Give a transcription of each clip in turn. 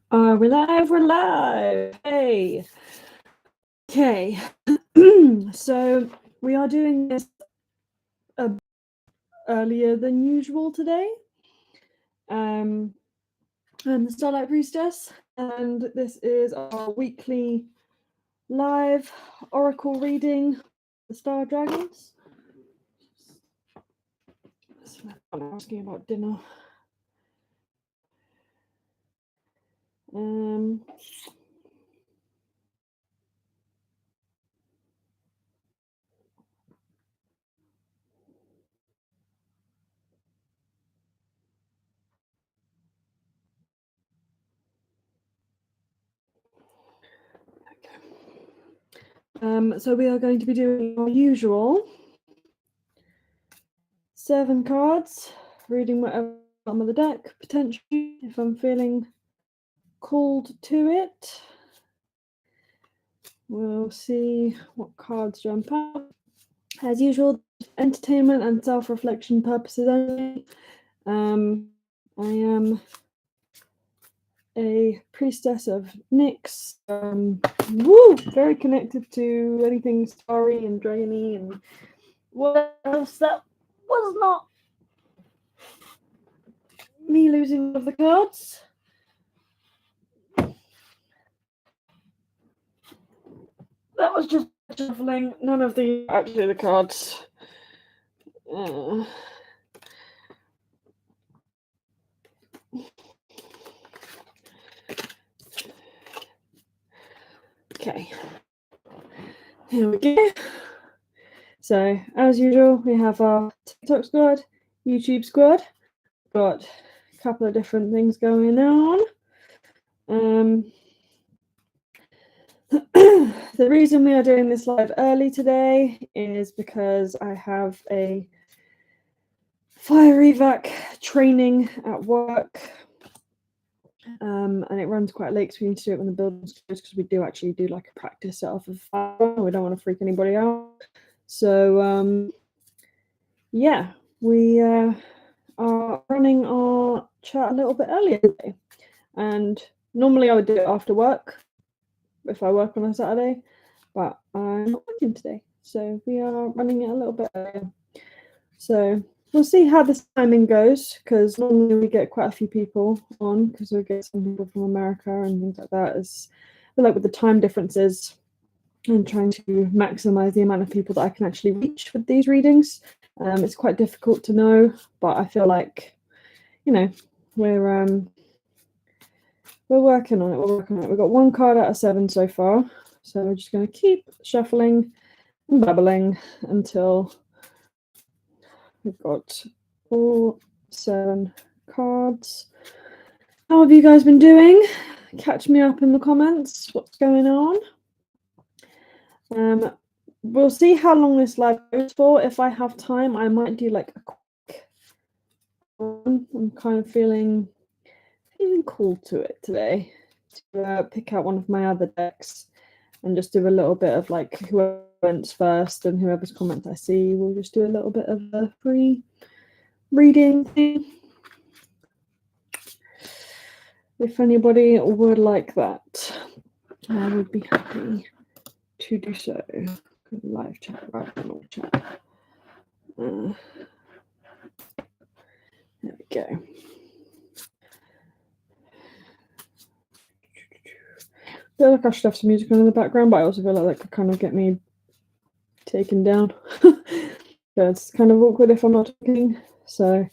We're live, we're live. Hey. Okay. So we are doing this earlier than usual today. I'm the Starlight Priestess, and this is our weekly live oracle reading the Star Dragons. I'm asking about dinner. So we are going to be doing our usual 7 cards, reading whatever bottom of the deck, potentially, if I'm feeling called to it. We'll see what cards jump out. As usual, entertainment and self-reflection purposes only. I am a priestess of Nyx. Very connected to anything starry and dragony and what else that was not me losing one of the cards. That was just shuffling. None of the actually the cards. Okay. Here we go. So, as usual, we have our TikTok squad, YouTube squad. Got a couple of different things going on. The reason we are doing this live early today is because I have a fire evac training at work, and it runs quite late, so we need to do it when the building's closed because we do actually do like a practice set off of fire. We don't want to freak anybody out. So yeah, we are running our chat a little bit earlier today, and normally I would do it after work if I work on a Saturday, but I'm not working today, so we are running it a little bit earlier. So we'll see how this timing goes, because normally we get quite a few people on, because we get some people from America and things like that. As like with the time differences and trying to maximize the amount of people that I can actually reach with these readings. It's quite difficult to know, but I feel like, you know, we're working on it. We're working on it. We've got 1 card out of 7 so far, so we're just going to keep shuffling and babbling until we've got all 7 cards. How have you guys been doing? Catch me up in the comments. What's going on? We'll see how long this live goes for. If I have time, I might do like a quick one. I'm kind of feeling called to it today to pick out one of my other decks and just do a little bit of like whoever went first and whoever's comments I see. We'll just do a little bit of a free reading thing. If anybody would like that, I would be happy to do so. Live chat, right? Chat. There we go. I feel like I should have some music on in the background, but I also feel like that could kind of get me taken down. It's kind of awkward if I'm not talking, so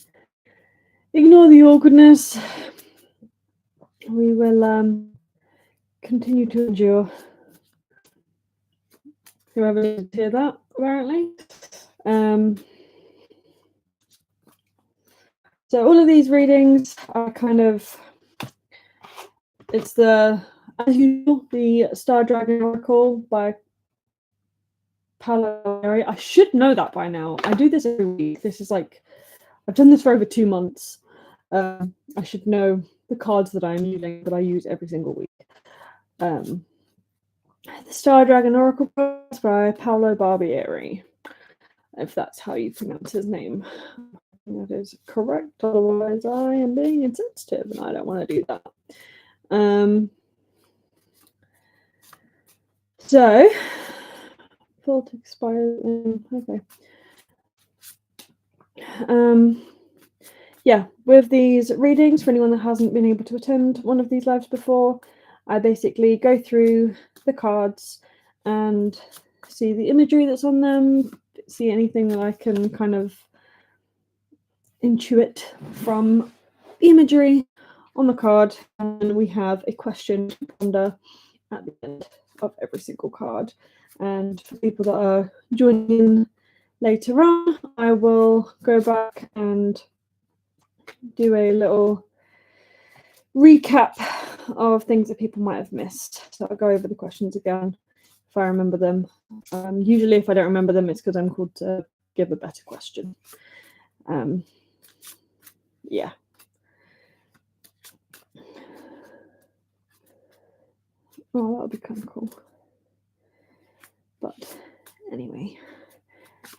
ignore the awkwardness. We will continue to endure. Whoever needs to hear that, apparently. So all of these readings are kind of, it's the, as usual, the Star Dragon Oracle by Paolo. I should know that by now. I do this every week. This is like, I've done this for over 2 months. I should know the cards that I'm using, that I use every single week. The Star Dragon Oracle by Paolo Barbieri, if that's how you pronounce his name. That is correct. Otherwise, I am being insensitive, and I don't want to do that. So, thought expired. Okay. Yeah, with these readings, for anyone that hasn't been able to attend one of these lives before, I basically go through the cards and see the imagery that's on them, see anything that I can kind of intuit from imagery on the card, and we have a question to ponder at the end of every single card. And for people that are joining in later on, I will go back and do a little recap of things that people might have missed. So I'll go over the questions again if I remember them. Usually if I don't remember them, it's because I'm called to give a better question. Yeah. Oh, that would be kind of cool. But anyway,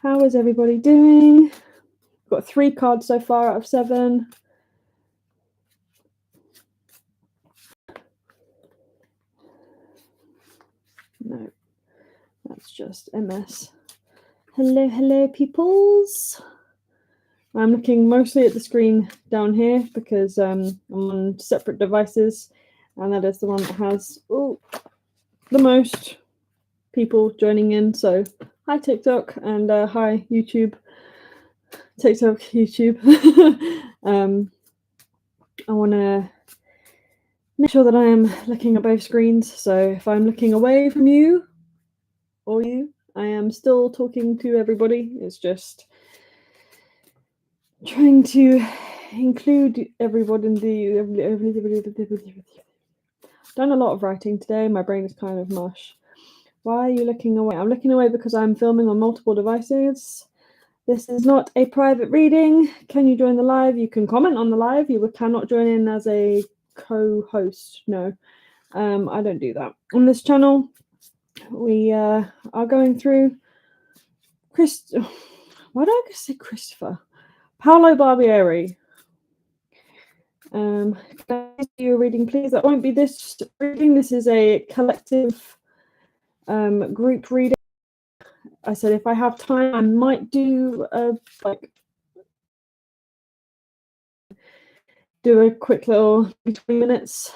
how is everybody doing? Got 3 cards so far out of 7. No, that's just MS. Hello, hello, peoples. I'm looking mostly at the screen down here because I'm on separate devices, and that is the one that has the most people joining in. So hi TikTok and hi YouTube. TikTok, YouTube. I want to make sure that I am looking at both screens. So if I'm looking away from you or you, I am still talking to everybody. It's just trying to include everyone in the. Done a lot of writing today. My brain is kind of mush. Why are you looking away? I'm looking away because I'm filming on multiple devices. This is not a private reading. Can you join the live? You can comment on the live. You cannot join in as a co-host. No, I don't do that. On this channel, we are going through why do I say Christopher? Paolo Barbieri. Can I do a reading, please? That won't be this reading. This is a collective group reading. I said if I have time, I might do a quick little 20 minutes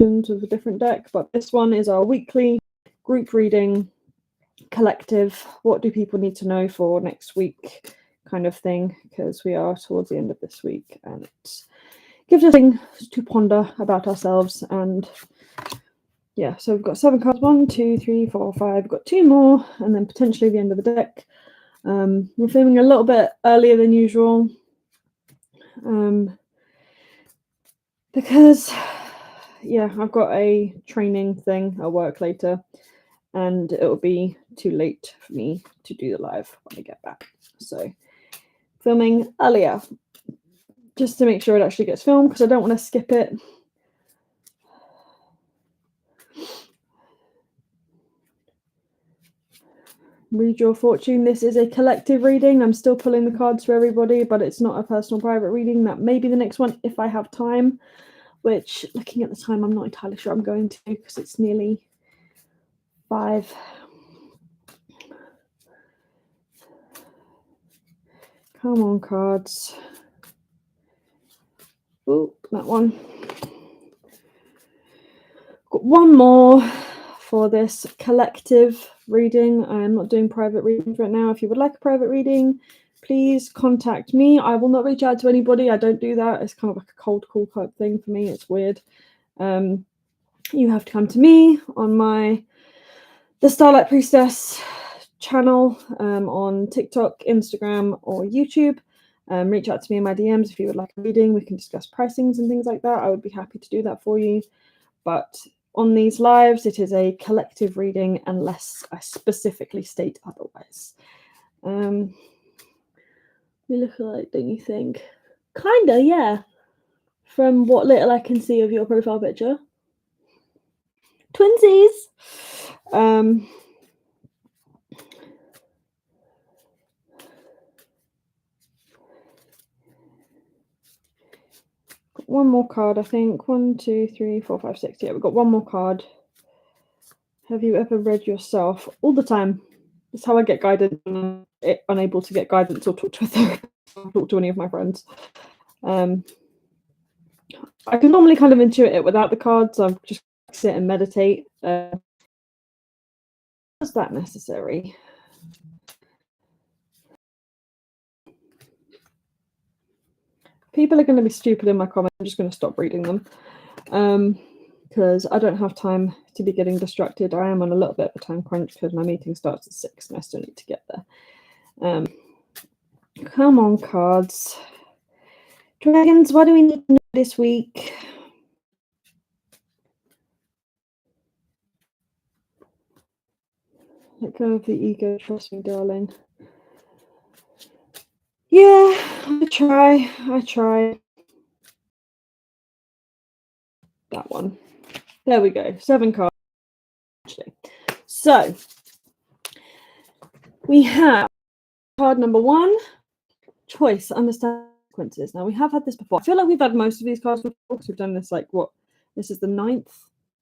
of a different deck, but this one is our weekly group reading collective. What do people need to know for next week kind of thing, because we are towards the end of this week and it gives us things to ponder about ourselves. And yeah, so we've got 7 cards, 1, 2, 3, 4, 5. We've got 2 more and then potentially the end of the deck. We're filming a little bit earlier than usual because yeah, I've got a training thing at work later and it'll be too late for me to do the live when I get back. So filming earlier just to make sure it actually gets filmed, because I don't want to skip it. Read your fortune. This is a collective reading. I'm still pulling the cards for everybody, but it's not a personal private reading. That may be the next one if I have time, which looking at the time, I'm not entirely sure I'm going to, because it's nearly 5. Come on, cards. Oh, that one. Got one more for this collective reading. I am not doing private readings right now. If you would like a private reading, please contact me. I will not reach out to anybody. I don't do that. It's kind of like a cold call type thing for me. It's weird. You have to come to me on the Starlight Priestess channel on TikTok, Instagram, or YouTube. Reach out to me in my DMs if you would like a reading. We can discuss pricings and things like that. I would be happy to do that for you. But on these lives, it is a collective reading unless I specifically state otherwise. We look alike, don't you think? Kinda, yeah. From what little I can see of your profile picture. Twinsies! one more card, I think. 1, 2, 3, 4, 5, 6. Yeah, we've got one more card. Have you ever read yourself? All the time. That's how I get guidance when I'm unable to get guidance or talk to a therapist or talk to any of my friends. I can normally kind of intuit it without the cards. I just sit and meditate. Is that necessary? People are going to be stupid in my comments. I'm just going to stop reading them. Because I don't have time to be getting distracted. I am on a little bit of a time crunch because my meeting starts at 6 and I still need to get there. Come on, cards. Dragons, what do we need to know this week? Let go of the ego. Trust me, darling. Yeah, I try. That one. There we go. 7 cards. So, we have card number 1, choice, understand consequences. Now, we have had this before. I feel like we've had most of these cards before because we've done this, like, what? This is the 9th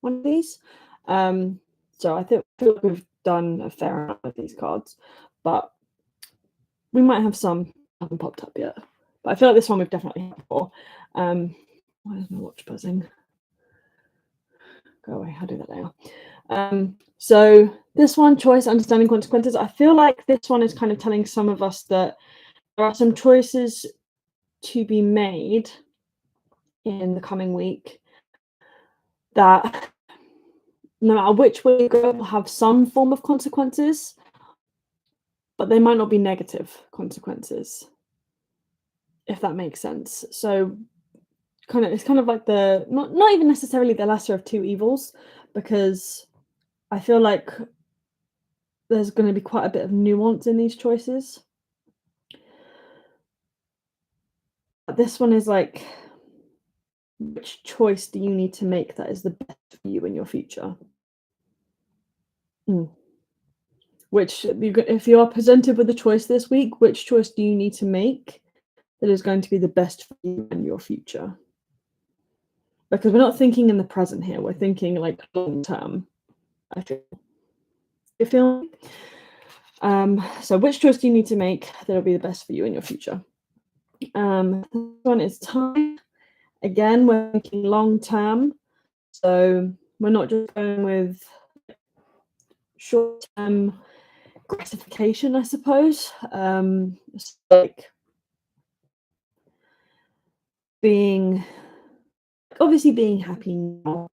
one of these. So I feel like we've done a fair amount of these cards, but we might have some haven't popped up yet. But I feel like this one we've definitely had before. Why is my watch buzzing? Go away, I'll do that later. So this one, choice, understanding consequences. I feel like this one is kind of telling some of us that there are some choices to be made in the coming week that no matter which way you go will have some form of consequences, but they might not be negative consequences, if that makes sense. So it's kind of like the not even necessarily the lesser of two evils, because I feel like there's going to be quite a bit of nuance in these choices. But this one is like, which choice do you need to make that is the best for you in your future? Which, if you are presented with a choice this week, which choice do you need to make that is going to be the best for you and your future? Because we're not thinking in the present here, we're thinking like long term, I feel. You feel? So which choice do you need to make that'll be the best for you in your future? This one is time. Again, we're thinking long term. So we're not just going with short term gratification, I suppose. Like obviously being happy now,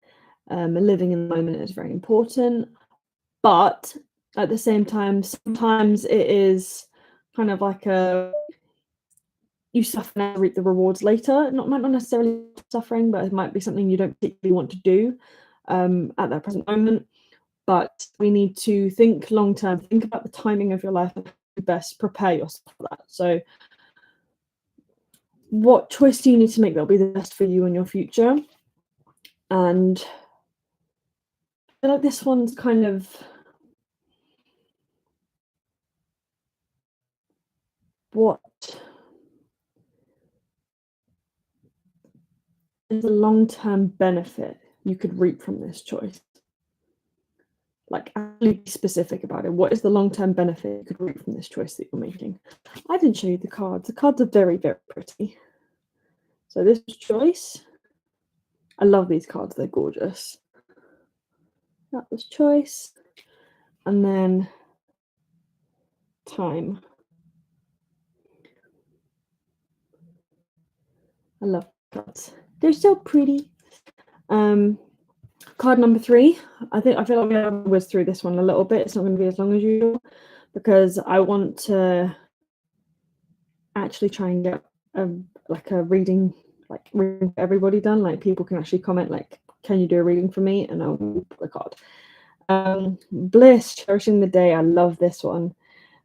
living in the moment is very important, but at the same time, sometimes it is kind of like you suffer and reap the rewards later. Might not necessarily suffering, but it might be something you don't particularly want to do at that present moment. But we need to think long term, think about the timing of your life and best prepare yourself for that. So what choice do you need to make that will be the best for you in your future? And I feel like this one's kind of what is the long-term benefit you could reap from this choice? Like, actually be specific about it. What is the long-term benefit you could reap from this choice that you're making? I didn't show you the cards. The cards are very, very pretty. So this choice, I love these cards. They're gorgeous. That was choice. And then time. I love cards. They're so pretty. Card number 3. I feel like we have whizzed through this one a little bit. It's not going to be as long as usual because I want to actually try and get a reading, like reading for everybody done. Like people can actually comment, like, can you do a reading for me? And I'll put the card. Bliss, cherishing the day. I love this one.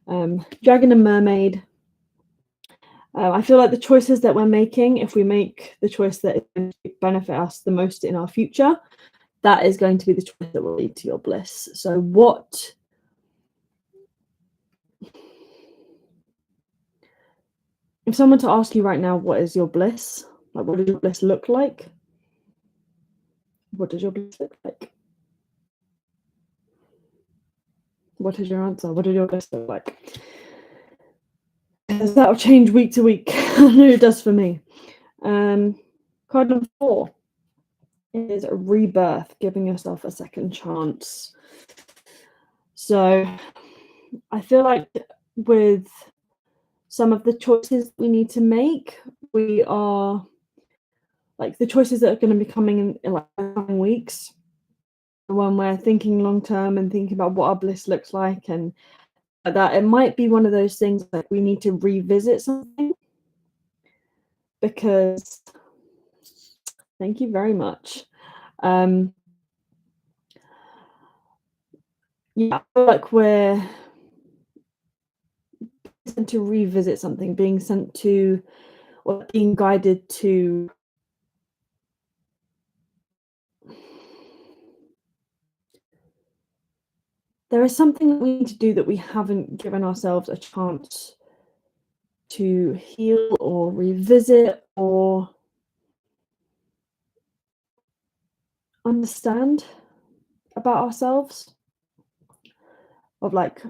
Dragon and mermaid. I feel like the choices that we're making, if we make the choice that is going to benefit us the most in our future, that is going to be the choice that will lead to your bliss. So what if someone to ask you right now, what is your bliss? Like, what does your bliss look like? What does your bliss look like? What is your answer? What does your bliss look like? Because that'll change week to week. I know it does for me. Card number 4 is rebirth, giving yourself a second chance. So I feel like with some of the choices we need to make, we are like the choices that are going to be coming in like coming weeks, when we're thinking long term and thinking about what our bliss looks like and like that, it might be one of those things like we need to revisit something, because thank you very much. Yeah, I feel like we're sent to revisit something, being sent to or being guided to there is something that we need to do that we haven't given ourselves a chance to heal or revisit or understand about ourselves, of like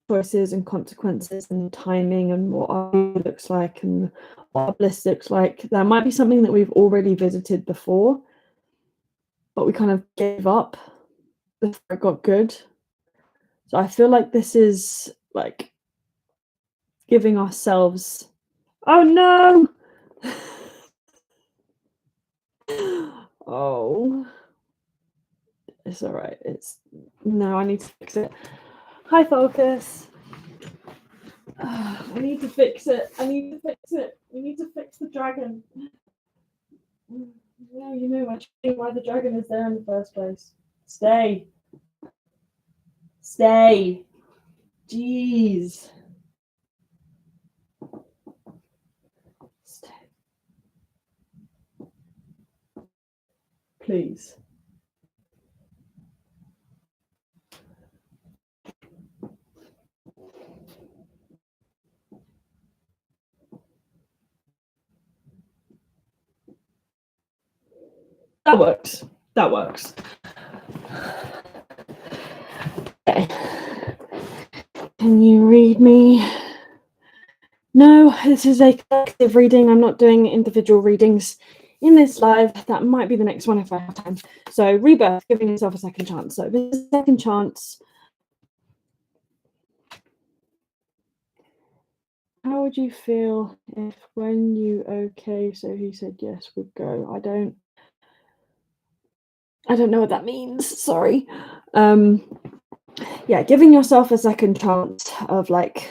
choices and consequences and timing and what our view looks like and what our bliss looks like. There might be something that we've already visited before, but we kind of gave up before it got good. So I feel like this is like giving ourselves. Oh no! Oh, it's all right. No, I need to fix it. Hi, focus. I need to fix it. I need to fix it. We need to fix the dragon. Yeah, you know why the dragon is there in the first place. Stay. Stay. Jeez. Stay. Please. That works. That works. Okay. Can you read me? No, this is a collective reading. I'm not doing individual readings in this live. That might be the next one if I have time. So, rebirth, giving yourself a second chance. So, this is a second chance. How would you feel if when you okay, so he said yes, would go? I don't know what that means. Sorry. Yeah, giving yourself a second chance of like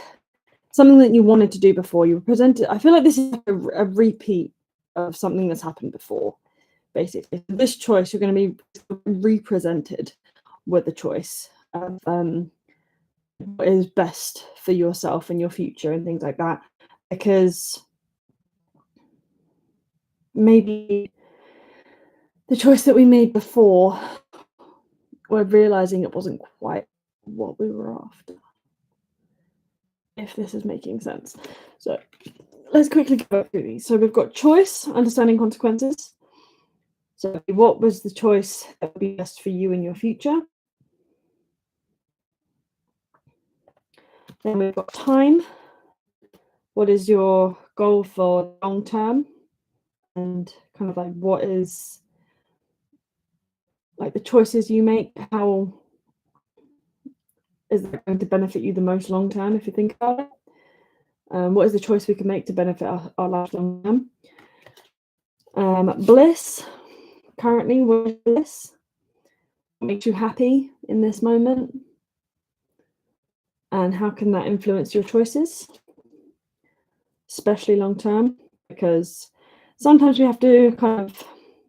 something that you wanted to do before. You were presented. I feel like this is a repeat of something that's happened before. Basically, this choice you're going to be represented with a choice of what is best for yourself and your future and things like that, because maybe the choice that we made before, we're realizing it wasn't quite what we were after, if this is making sense. So let's quickly go through these. So we've got choice, understanding consequences. So what was the choice that would be best for you in your future? Then we've got time. What is your goal for long term? And kind of like what is like the choices you make, how is that going to benefit you the most long term if you think about it? What is the choice we can make to benefit our life long term? Bliss. Currently, what is bliss? What makes you happy in this moment? And how can that influence your choices, especially long term? Because sometimes we have to kind of,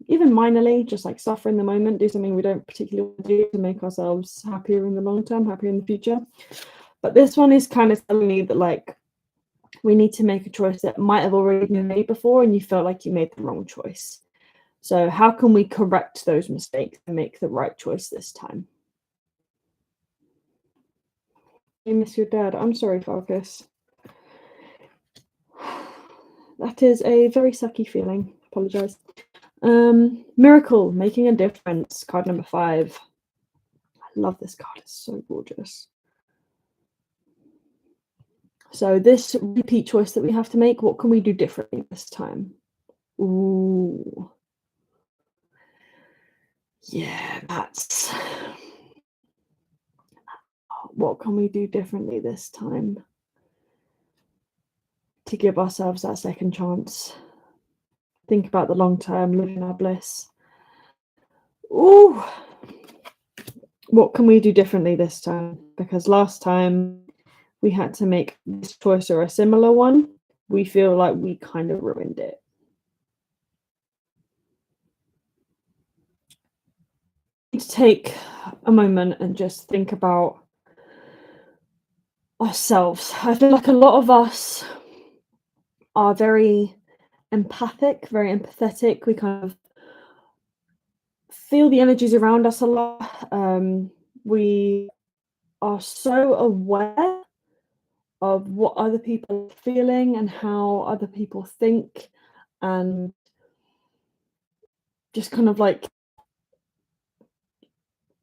even minorly, just like suffer in the moment, do something we don't particularly want to do to make ourselves happier in the long term, happier in the future. But this one is kind of telling me that like we need to make a choice that might have already been made before and you felt like you made the wrong choice. So how can we correct those mistakes and make the right choice this time? You miss your dad. I'm sorry, Focus. That is a very sucky feeling. Apologize. Miracle, making a difference. Card number 5. I love this card. It's so gorgeous. So this repeat choice that we have to make, what can we do differently this time? Ooh. Yeah, that's... What can we do differently this time to give ourselves that second chance? Think about the long term, live in our bliss. Ooh. What can we do differently this time? Because last time we had to make this choice or a similar one. We feel like we kind of ruined it. To take a moment and just think about ourselves. I feel like a lot of us are very empathic, very empathetic. We kind of feel the energies around us a lot. We are so aware of what other people are feeling and how other people think, and just kind of like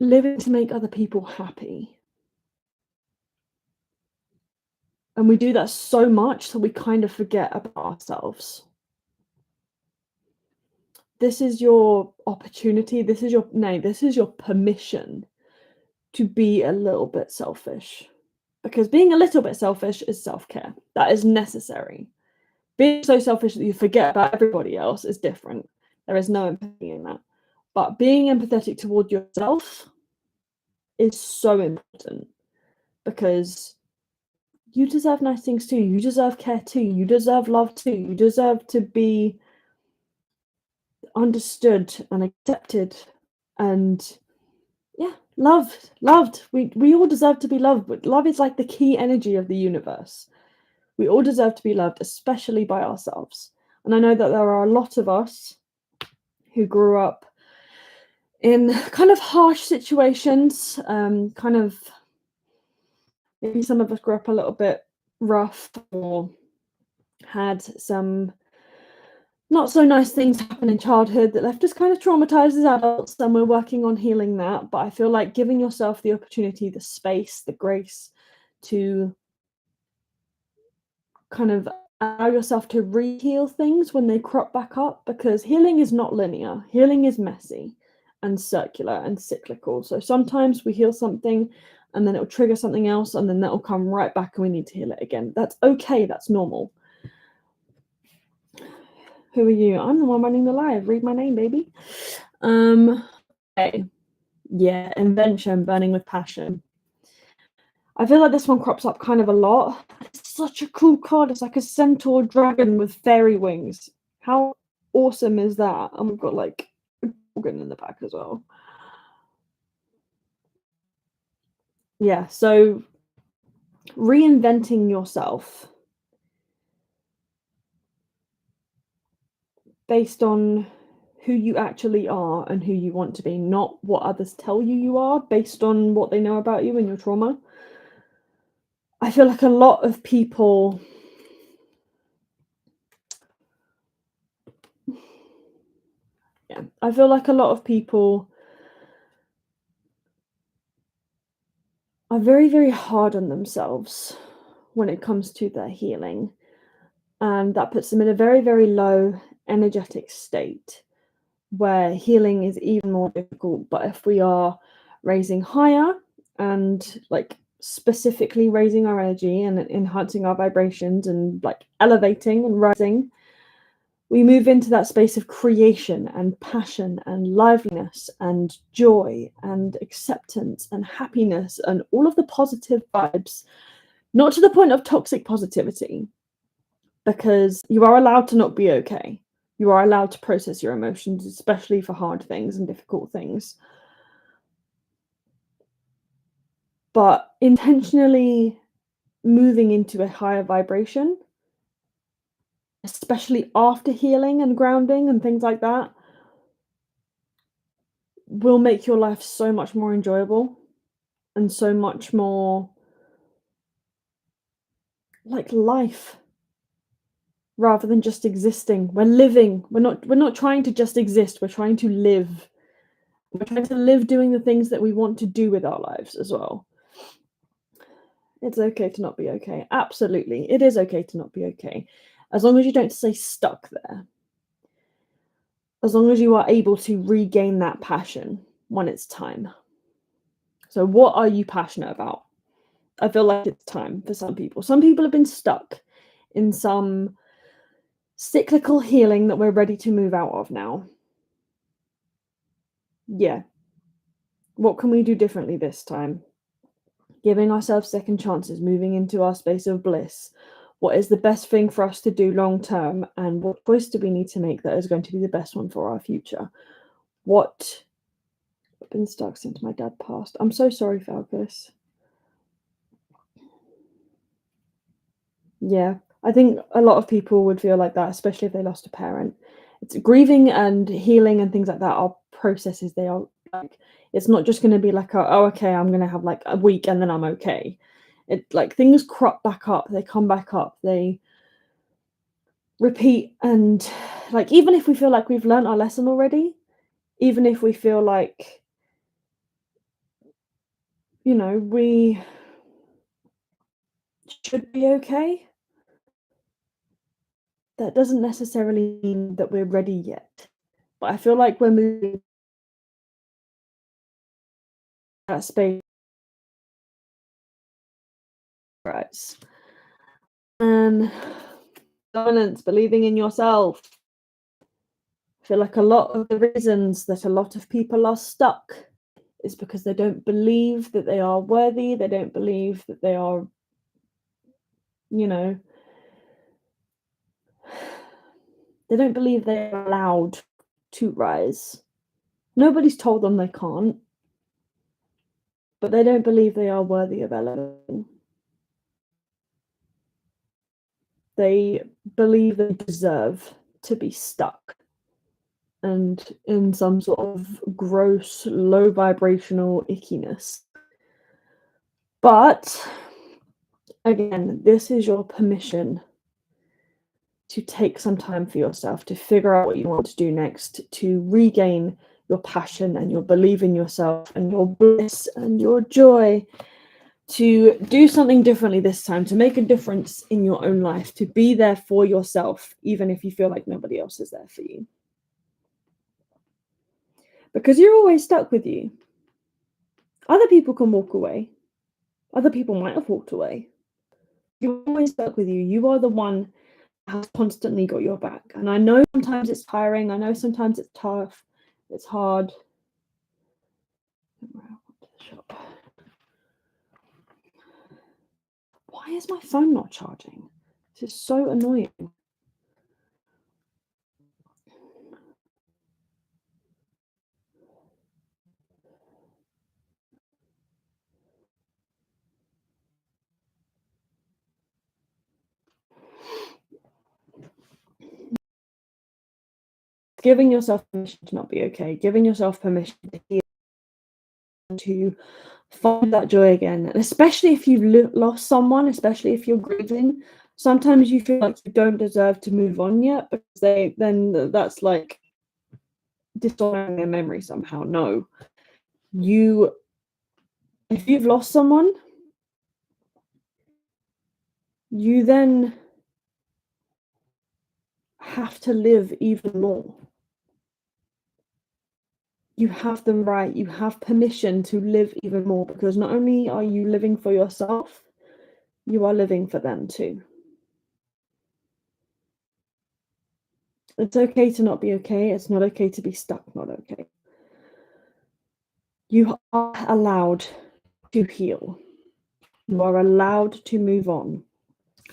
living to make other people happy. And we do that so much that we kind of forget about ourselves. This is your opportunity. This is your permission to be a little bit selfish. Because being a little bit selfish is self-care. That is necessary. Being so selfish that you forget about everybody else is different. There is no empathy in that. But being empathetic toward yourself is so important, because you deserve nice things too. You deserve care too. You deserve love too. You deserve to be understood and accepted and loved. We all deserve to be loved. But love is like the key energy of the universe. We all deserve to be loved, especially by ourselves. And I know that there are a lot of us who grew up in kind of harsh situations, kind of maybe some of us grew up a little bit rough or had some not so nice things happen in childhood that left us kind of traumatized as adults, and we're working on healing that. But I feel like giving yourself the opportunity, the space, the grace to kind of allow yourself to re-heal things when they crop back up, because healing is not linear. Healing is messy and circular and cyclical. So sometimes we heal something and then it'll trigger something else, and then that'll come right back and we need to heal it again. That's okay. That's normal. Who are you? I'm the one running the live. Read my name, baby. Okay. Yeah, invention, burning with passion. I feel like this one crops up kind of a lot. It's such a cool card. It's like a centaur dragon with fairy wings. How awesome is that? And we've got like a dragon in the back as well. Yeah, so reinventing yourself based on who you actually are and who you want to be, not what others tell you you are based on what they know about you and your trauma. I feel like a lot of people I feel like a lot of people are very, very hard on themselves when it comes to their healing. And that puts them in a very, very low energetic state where healing is even more difficult. But if we are raising higher and like specifically raising our energy and enhancing our vibrations and like elevating and rising, we move into that space of creation and passion and liveliness and joy and acceptance and happiness and all of the positive vibes, not to the point of toxic positivity, because you are allowed to not be okay. You are allowed to process your emotions, especially for hard things and difficult things. But intentionally moving into a higher vibration, especially after healing and grounding and things like that, will make your life so much more enjoyable and so much more like life. rather than just existing. We're living. We're not trying to just exist. We're trying to live. We're trying to live doing the things that we want to do with our lives as well. It's okay to not be okay. Absolutely. It is okay to not be okay. As long as you don't stay stuck there. As long as you are able to regain that passion when it's time. So what are you passionate about? I feel like it's time for some people. Some people have been stuck in some cyclical healing that we're ready to move out of now. Yeah. What can we do differently this time? Giving ourselves second chances, moving into our space of bliss. What is the best thing for us to do long term? And what choice do we need to make that is going to be the best one for our future? What? I've been stuck since my dad passed. I'm so sorry, Falcus. Yeah, I think a lot of people would feel like that, especially if they lost a parent. It's grieving and healing and things like that are processes. They are like, it's not just going to be like, oh, okay, I'm going to have like a week and then I'm okay. It like things crop back up, they come back up, they repeat. And like, even if we feel like we've learned our lesson already, even if we feel like, you know, we should be okay, that doesn't necessarily mean that we're ready yet. But I feel like we're moving that space. Right. And dominance, believing in yourself. I feel like a lot of the reasons that a lot of people are stuck is because they don't believe that they are worthy. They don't believe that they are, you know, they don't believe they're allowed to rise. Nobody's told them they can't, but they don't believe they are worthy of elevating. They believe they deserve to be stuck and in some sort of gross, low vibrational ickiness. But again, this is your permission to take some time for yourself, to figure out what you want to do next, to regain your passion and your belief in yourself and your bliss and your joy, to do something differently this time, to make a difference in your own life, to be there for yourself, even if you feel like nobody else is there for you. Because you're always stuck with you. Other people can walk away. Other people might have walked away. You're always stuck with you. You are the one that has constantly got your back. And I know sometimes it's tiring. I know sometimes it's tough. It's hard. Why is my phone not charging? This is so annoying. Giving yourself permission to not be okay, giving yourself permission to heal, to find that joy again. And especially if you've lost someone, especially if you're grieving, sometimes you feel like you don't deserve to move on yet because that's like dishonoring their memory somehow. No, if you've lost someone, you then have to live even more. You have the right, you have permission to live even more, because not only are you living for yourself, you are living for them too. It's okay to not be okay. It's not okay to be stuck, not okay. You are allowed to heal. You are allowed to move on.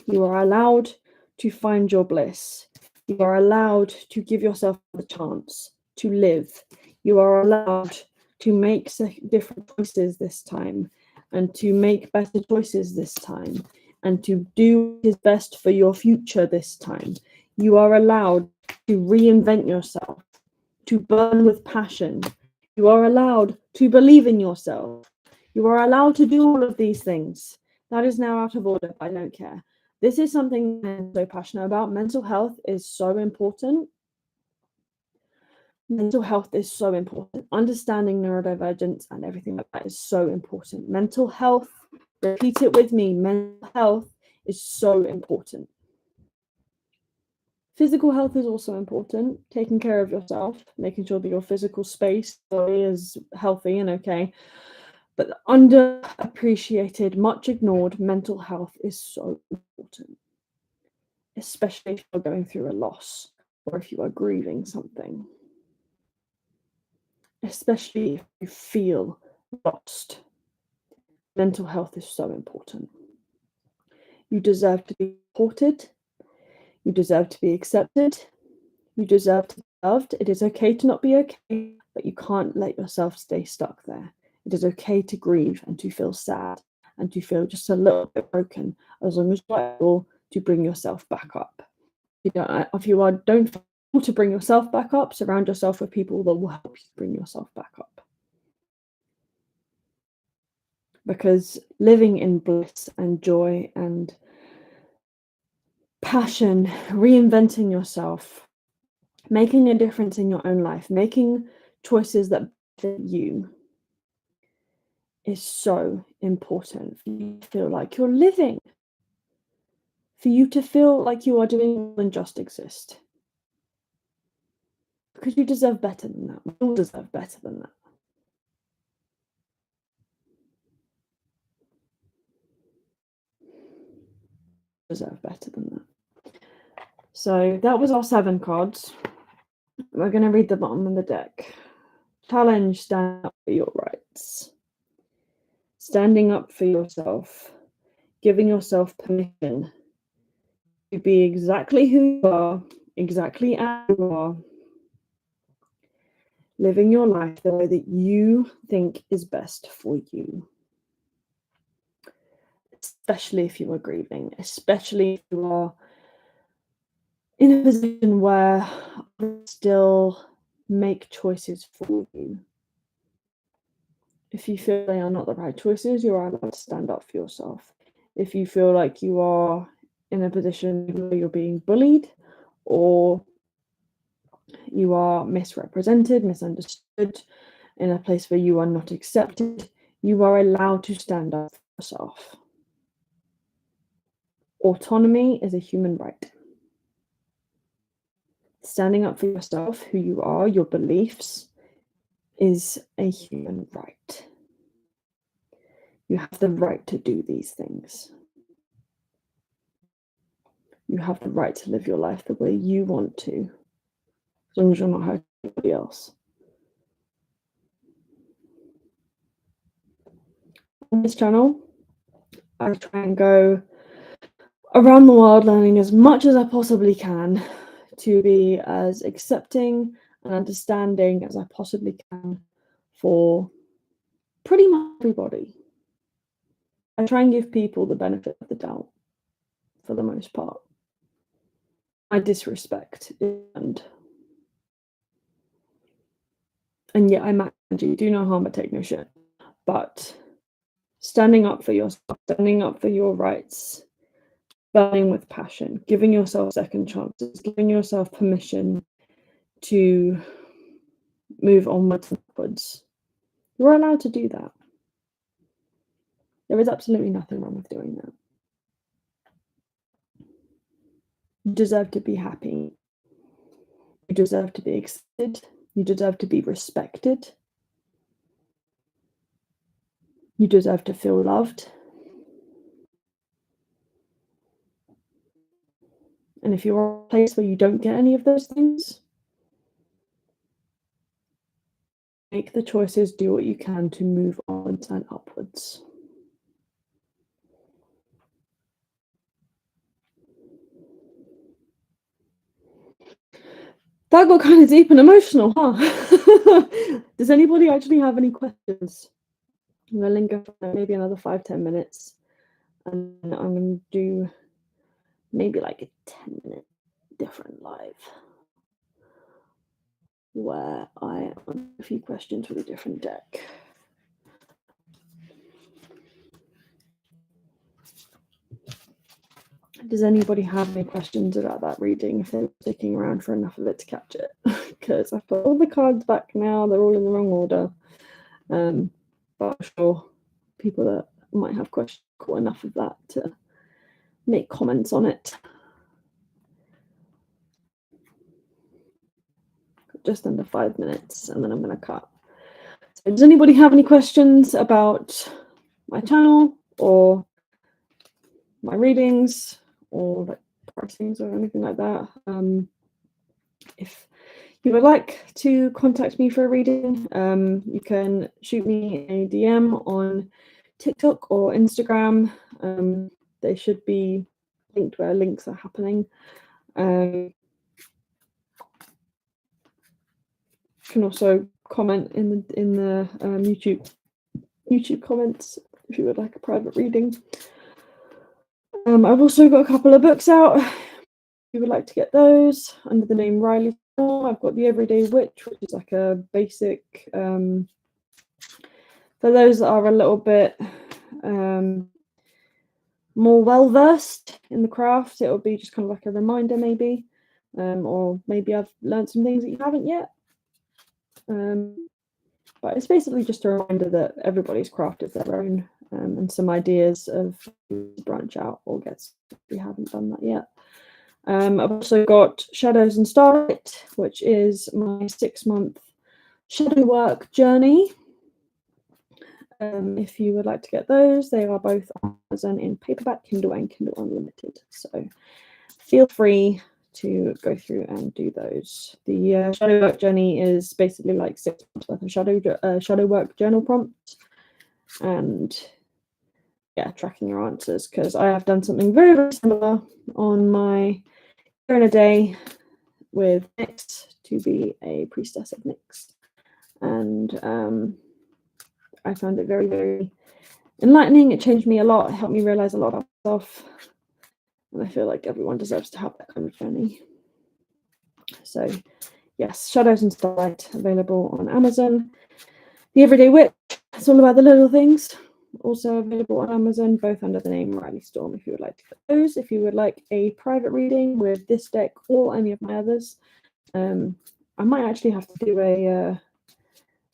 You are allowed to find your bliss. You are allowed to give yourself the chance to live. You are allowed to make different choices this time, and to make better choices this time, and to do what is best for your future this time. You are allowed to reinvent yourself, to burn with passion. You are allowed to believe in yourself. You are allowed to do all of these things. That is now out of order. I don't care. This is something I'm so passionate about. Mental health is so important. Mental health is so important. Understanding neurodivergence and everything like that is so important. Mental health, repeat it with me, mental health is so important. Physical health is also important. Taking care of yourself, making sure that your physical space is healthy and okay. But underappreciated, much ignored mental health is so important, especially if you're going through a loss or if you are grieving something, especially if you feel lost. Mental health is so important. You deserve to be supported. You deserve to be accepted. You deserve to be loved. It is okay to not be okay, but you can't let yourself stay stuck there. It is okay to grieve and to feel sad and to feel just a little bit broken, as long as you're able to bring yourself back up. If you don't feel able to bring yourself back up, surround yourself with people that will help you bring yourself back up. Because living in bliss and joy and passion, reinventing yourself, making a difference in your own life, making choices that benefit you is so important for you to feel like you're living, for you to feel like you are doing more than just exist. Because you deserve better than that. We all deserve better than that. Deserve better than that. So that was our 7 cards. We're going to read the bottom of the deck. Challenge, stand up for your rights. Standing up for yourself. Giving yourself permission to be exactly who you are, exactly as you are. Living your life the way that you think is best for you. Especially if you are grieving, especially if you are in a position where others still make choices for you. If you feel they are not the right choices, you are allowed to stand up for yourself. If you feel like you are in a position where you're being bullied or you are misrepresented, misunderstood, in a place where you are not accepted, you are allowed to stand up for yourself. Autonomy is a human right. Standing up for yourself, who you are, your beliefs, is a human right. You have the right to do these things. You have the right to live your life the way you want to, as long as you're not hurting anybody else. On this channel, I try and go around the world learning as much as I possibly can to be as accepting and understanding as I possibly can for pretty much everybody. I try and give people the benefit of the doubt for the most part. I disrespect and yet I'm you do no harm but take no shit. But standing up for yourself, standing up for your rights, burning with passion, giving yourself second chances, giving yourself permission to move onwards and upwards. You're allowed to do that. There is absolutely nothing wrong with doing that. You deserve to be happy. You deserve to be accepted. You deserve to be respected. You deserve to feel loved. And if you're in a place where you don't get any of those things, make the choices, do what you can to move onwards and upwards. That got kind of deep and emotional, huh? Does anybody actually have any questions? I'm going to linger for maybe another 5-10 minutes. And I'm going to do maybe like a 10-minute different live where I answer a few questions with a different deck. Does anybody have any questions about that reading, if they're sticking around for enough of it to catch it? Because I've put all the cards back now, they're all in the wrong order. But I'm sure people that might have questions caught enough of that to make comments on it. Just under 5 minutes, and then I'm going to cut. So does anybody have any questions about my channel or my readings or like pricings or anything like that? If you would like to contact me for a reading, you can shoot me a DM on TikTok or Instagram. They should be linked where links are happening. You can also comment in the YouTube comments if you would like a private reading. I've also got a couple of books out. If you would like to get those under the name Riley Storm, I've got The Everyday Witch, which is like a basic, for those that are a little bit more well-versed in the craft, it'll be just kind of like a reminder maybe, or maybe I've learned some things that you haven't yet. But it's basically just a reminder that everybody's craft is their own, and some ideas of branch out or get if you haven't done that yet. I've also got Shadows and Starlight, which is my 6-month shadow work journey. If you would like to get those, they are both on Amazon in paperback, Kindle, and Kindle Unlimited. So feel free to go through and do those. The shadow work journey is basically like 6 months worth of shadow work journal prompts, and yeah, tracking your answers, because I have done something very, very similar on my Year in a Day with Nyx to be a priestess of Nyx, and I found it very, very enlightening. It changed me a lot. It helped me realize a lot about myself, and I feel like everyone deserves to have that kind of journey. So yes, Shadows and Starlight available on Amazon. The Everyday Witch, it's all about the little things, also available on Amazon, both under the name Riley Storm, if you would like to get those. If you would like a private reading with this deck or any of my others, I might actually have to do a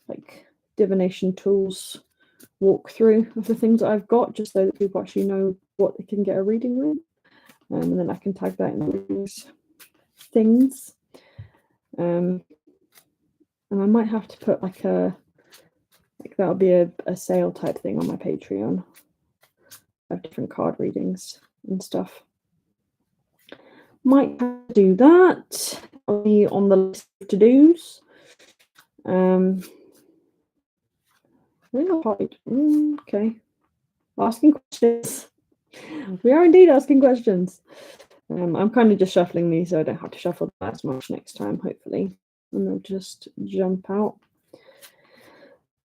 like divination tools walkthrough of the things that I've got, just so that people actually know what they can get a reading with, and then I can tag that in these things. And I might have to put like that'll be a sale type thing on my Patreon. I have different card readings and stuff. Might have to do that. I'll be on the list of to-dos. Okay. Asking questions. We are indeed asking questions. I'm kind of just shuffling these so I don't have to shuffle that as much next time, hopefully. And they'll just jump out.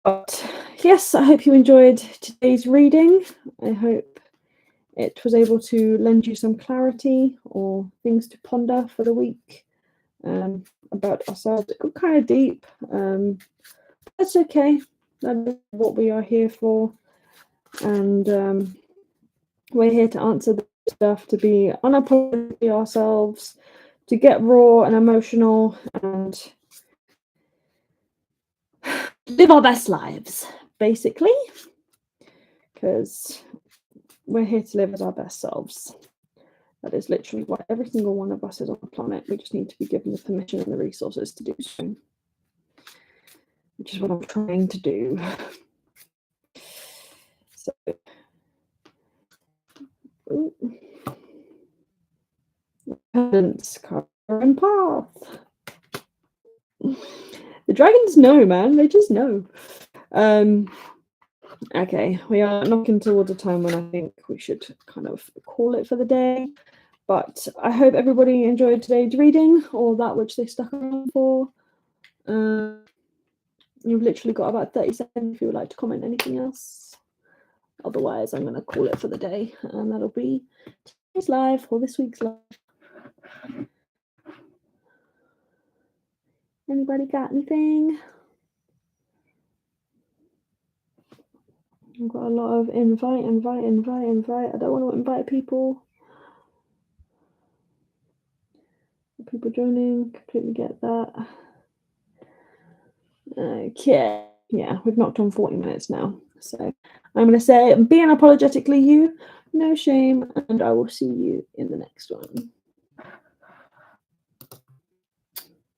But yes, I hope you enjoyed today's reading. I hope it was able to lend you some clarity or things to ponder for the week about ourselves. It got kind of deep. That's okay. That's what we are here for. And we're here to answer the stuff, to be unapologetically ourselves, to get raw and emotional, and live our best lives, basically. Because we're here to live as our best selves. That is literally why every single one of us is on the planet. We just need to be given the permission and the resources to do so, which is what I'm trying to do. So, Independence, cover and path. The dragons know, man. They just know. Okay, we are knocking towards a time when I think we should kind of call it for the day. But I hope everybody enjoyed today's reading, or that which they stuck around for. You've literally got about 30 seconds if you would like to comment anything else. Otherwise, I'm going to call it for the day, and that'll be today's live or this week's live. Anybody got anything? I've got a lot of invite. I don't want to invite people. People joining, completely get that. Okay, yeah, we've knocked on 40 minutes now. So I'm going to say, be unapologetically you, no shame, and I will see you in the next one.